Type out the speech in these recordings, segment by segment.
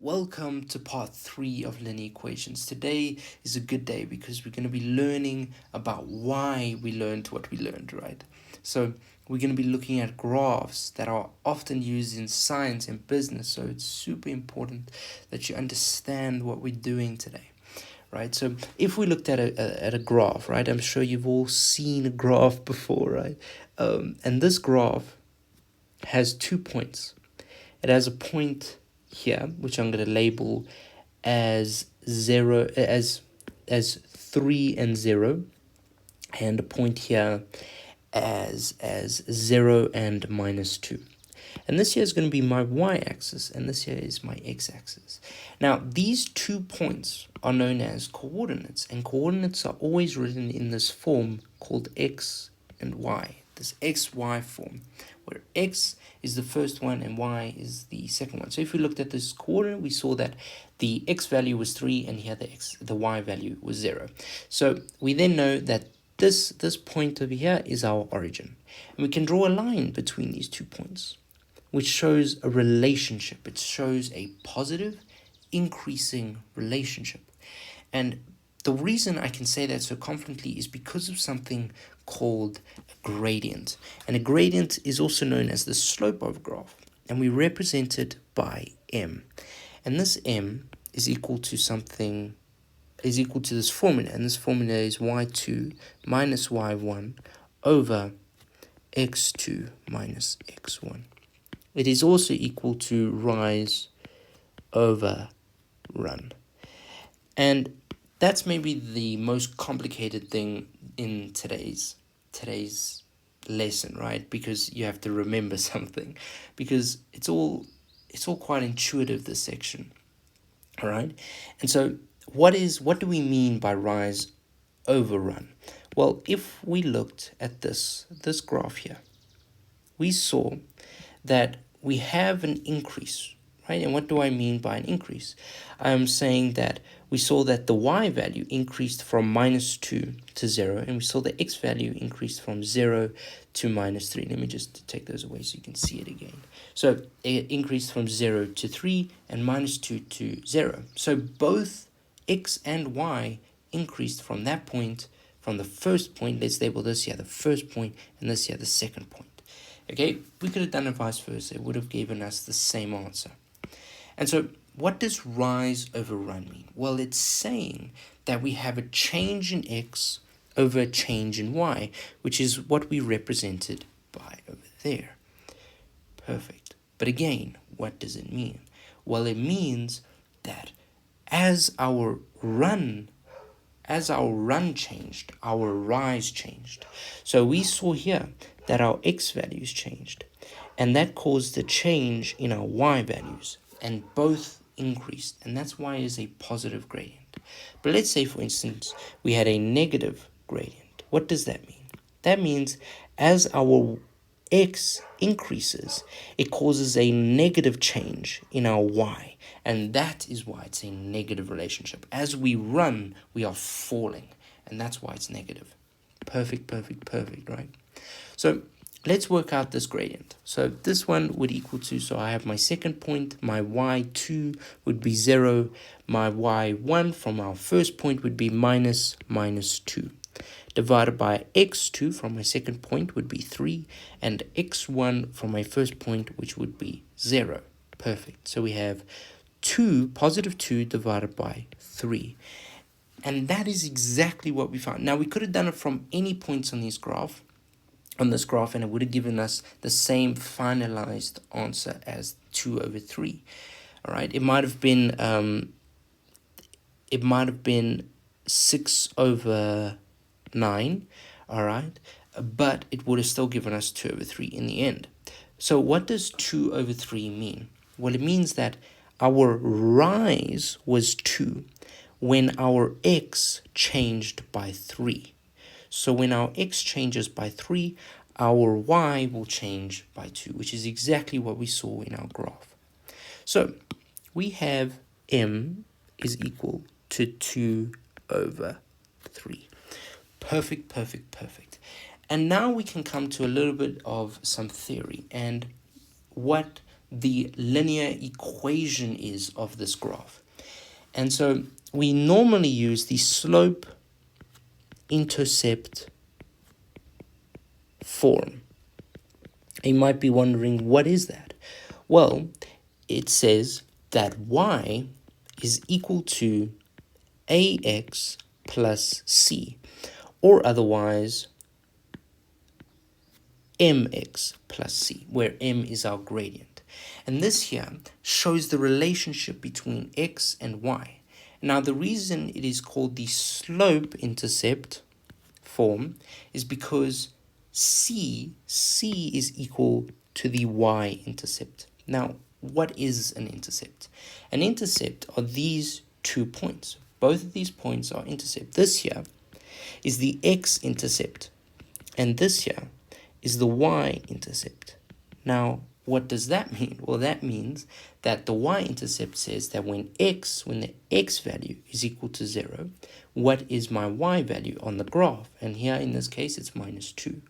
Welcome to part 3 of linear equations. Today is a good day because we're going to be learning about why we learned what we learned, right? So we're going to be looking at graphs that are often used in science and business, so it's super important that you understand what we're doing today. Right, so if we looked at a graph, right, I'm sure you've all seen a graph before, right? And this graph has 2 points. It has a point here, which I'm going to label as 3 and 0, and a point here as 0 and -2. And this here is going to be my y-axis, and this here is my x-axis. Now, these 2 points are known as coordinates, and coordinates are always written in this form called x and y, this xy form, where x is the first one and y is the second one. So if we looked at this coordinate, we saw that the x value was 3 and here the y value was 0. So we then know that this point over here is our origin. And we can draw a line between these 2 points, which shows a relationship. It shows a positive, increasing relationship. And the reason I can say that so confidently is because of something called a gradient. And a gradient is also known as the slope of a graph. And we represent it by m. And this m is equal to this formula. And this formula is y2 minus y1 over x2 minus x1. It is also equal to rise over run. And that's maybe the most complicated thing in today's lesson, right? Because you have to remember something, because it's all quite intuitive, this section. All right? And so what do we mean by rise over run? Well, if we looked at this graph here, we saw that we have an increase, right? And what do I mean by an increase? I'm saying that we saw that the y value increased from -2 to 0, and we saw the x value increased from 0 to -3. Let me just take those away so you can see it again. So it increased from 0 to 3 and -2 to 0. So both x and y increased from that point, from the first point. Let's label this here the first point and this here the second point. Okay, we could have done it vice versa. It would have given us the same answer. And so what does rise over run mean? Well, it's saying that we have a change in x over a change in y, which is what we represented by over there. Perfect. But again, what does it mean? Well, it means that as our run changed, our rise changed. So we saw here that our x values changed, and that caused a change in our y values, and both increased, and that's why it is a positive gradient. But let's say, for instance, we had a negative gradient. What does that mean? That means as our x increases, it causes a negative change in our y, and that is why it's a negative relationship. As we run, we are falling, and that's why it's negative. Perfect, right? So let's work out this gradient. So this one would equal to, so I have my second point, my y2 would be 0, my y1 from our first point would be -2. Divided by x2 from my second point would be 3, and x1 from my first point, which would be 0. Perfect. So we have +2 divided by 3. And that is exactly what we found. Now, we could have done it from any points on this graph, and it would have given us the same finalized answer as 2 over 3. All right, it might have been 6 over 9, all right, but it would have still given us 2 over 3 in the end. So what does 2 over 3 mean? Well, it means that our rise was 2 when our x changed by 3. So when our x changes by 3, our y will change by 2, which is exactly what we saw in our graph. So we have m is equal to 2 over 3. Perfect. And now we can come to a little bit of some theory and what the linear equation is of this graph. And so we normally use the slope intercept form. You might be wondering, what is that? Well, it says that y is equal to ax plus c, or otherwise mx plus c, where m is our gradient. And this here shows the relationship between x and y. Now, the reason it is called the slope intercept form is because c is equal to the y-intercept. Now, what is an intercept? An intercept are these 2 points. Both of these points are intercept. This here is the x-intercept, and this here is the y-intercept. Now, what does that mean? Well, that means that the y-intercept says that when the x value is equal to 0, what is my y value on the graph? And here in this case, it's minus 2.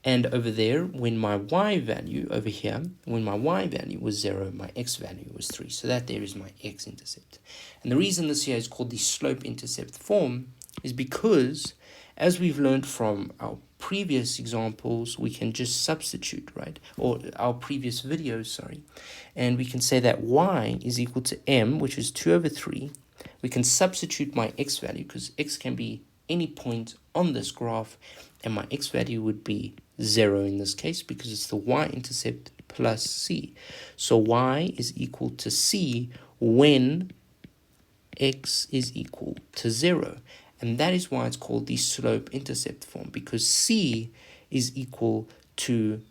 And over there, when my y value, over here, when my y value was 0, my x value was 3. So that there is my x-intercept. And the reason this here is called the slope intercept form is because, as we've learned from our previous examples, we can just substitute, right? Or our previous videos, sorry. And we can say that y is equal to m, which is 2 over 3. We can substitute my x value, because x can be any point on this graph, and my x value would be 0 in this case, because it's the y-intercept plus c. So y is equal to c when x is equal to 0. And that is why it's called the slope intercept form, because c is equal to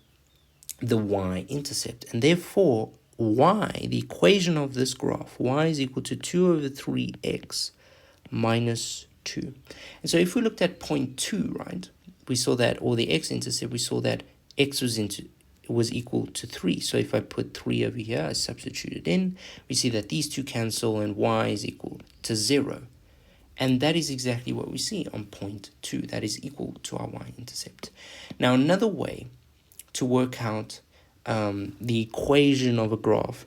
the y-intercept. And therefore, y, the equation of this graph, y is equal to 2 over 3x minus 2. And so if we looked at point 2, right, we saw that, or the x-intercept, we saw that x was equal to 3. So if I put 3 over here, I substitute it in, we see that these two cancel and y is equal to 0. And that is exactly what we see on point 2. That is equal to our y-intercept. Now, another way to work out the equation of a graph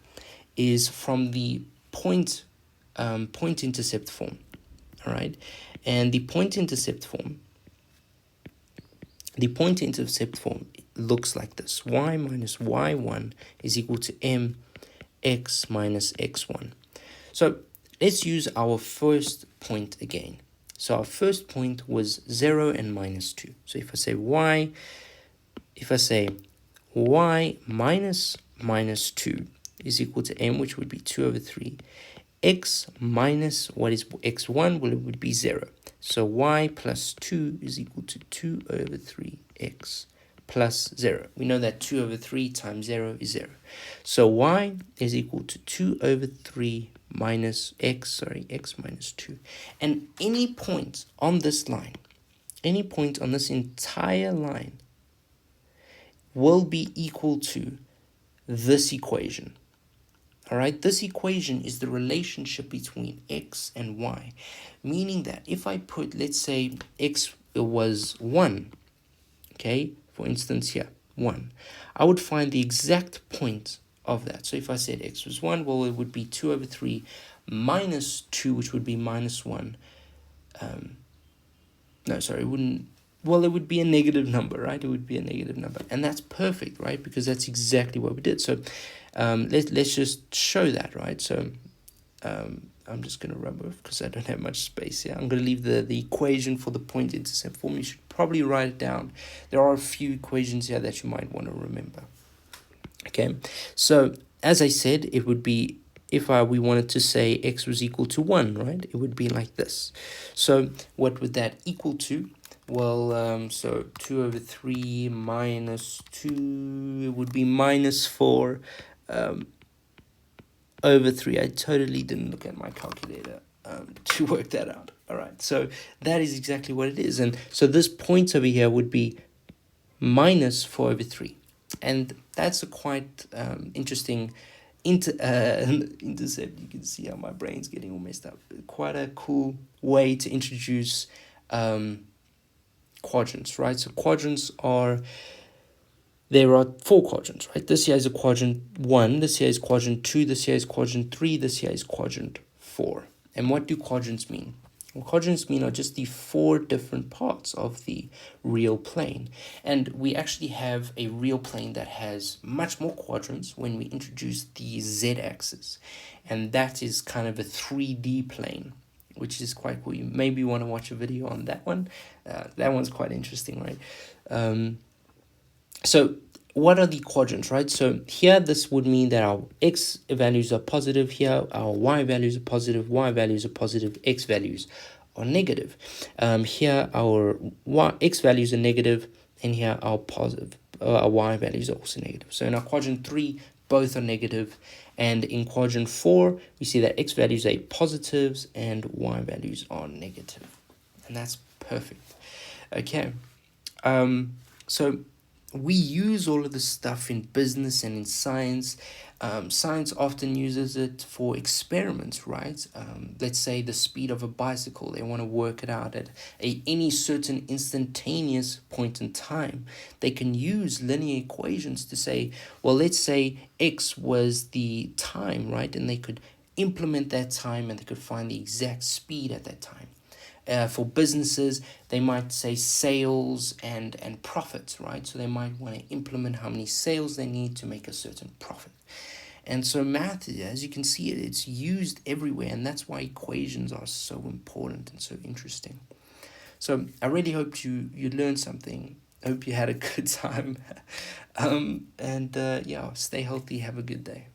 is from the point intercept form. All right, and the point intercept form looks like this: y minus y1 is equal to mx minus x1. So let's use our first point again. So our first point was 0 and minus 2. So if I say y minus minus 2 is equal to m, which would be 2 over 3. X minus what is x1? Well, it would be 0. So y plus 2 is equal to 2 over 3x plus 0. We know that 2 over 3 times 0 is 0. So y is equal to 2 over 3 minus x minus 2. And any point on this line, any point on this entire line will be equal to this equation. All right, this equation is the relationship between x and y, meaning that if I put, let's say, x was 1, okay, for instance here, 1, I would find the exact point of that. So if I said x was 1, well, it would be 2 over 3 minus 2, which would be minus 1. No, sorry, it wouldn't. Well, it would be a negative number, right? It would be a negative number. And that's perfect, right? Because that's exactly what we did. So let's just show that, right? So I'm just going to rub off because I don't have much space here. I'm going to leave the equation for the point intercept form. You should probably write it down. There are a few equations here that you might want to remember. Okay, so as I said, it would be, if we wanted to say x was equal to 1, right? It would be like this. So what would that equal to? Well, so 2 over 3 minus 2, it would be minus 4 over 3. I totally didn't look at my calculator to work that out. All right, so that is exactly what it is. And so this point over here would be minus 4 over 3. And that's a quite interesting intercept. You can see how my brain's getting all messed up. Quite a cool way to introduce quadrants, right? So quadrants are there are 4 quadrants, right? This here is a quadrant 1, this here is quadrant 2, this here is quadrant 3, this here is quadrant 4. And what do quadrants mean? What quadrants mean are just the 4 different parts of the real plane. And we actually have a real plane that has much more quadrants when we introduce the z-axis. And that is kind of a 3D plane, which is quite cool. You maybe want to watch a video on that one. That one's quite interesting, right? So what are the quadrants, right? So here this would mean that our x values are positive, here our y values are positive, y values are positive, x values are negative. Here our x values are negative, and here our positive, our y values are also negative. So in our quadrant 3, both are negative, and in quadrant 4, we see that x values are positives and y values are negative, and that's perfect. Okay, so we use all of this stuff in business and in science. Science often uses it for experiments, right? Let's say the speed of a bicycle. They want to work it out at any certain instantaneous point in time. They can use linear equations to say, well, let's say x was the time, right? And they could implement that time and they could find the exact speed at that time. For businesses, they might say sales and profits, right? So they might want to implement how many sales they need to make a certain profit. And so math, as you can see, it's used everywhere, and that's why equations are so important and so interesting. So I really hope you learned something. I hope you had a good time. Yeah, stay healthy. Have a good day.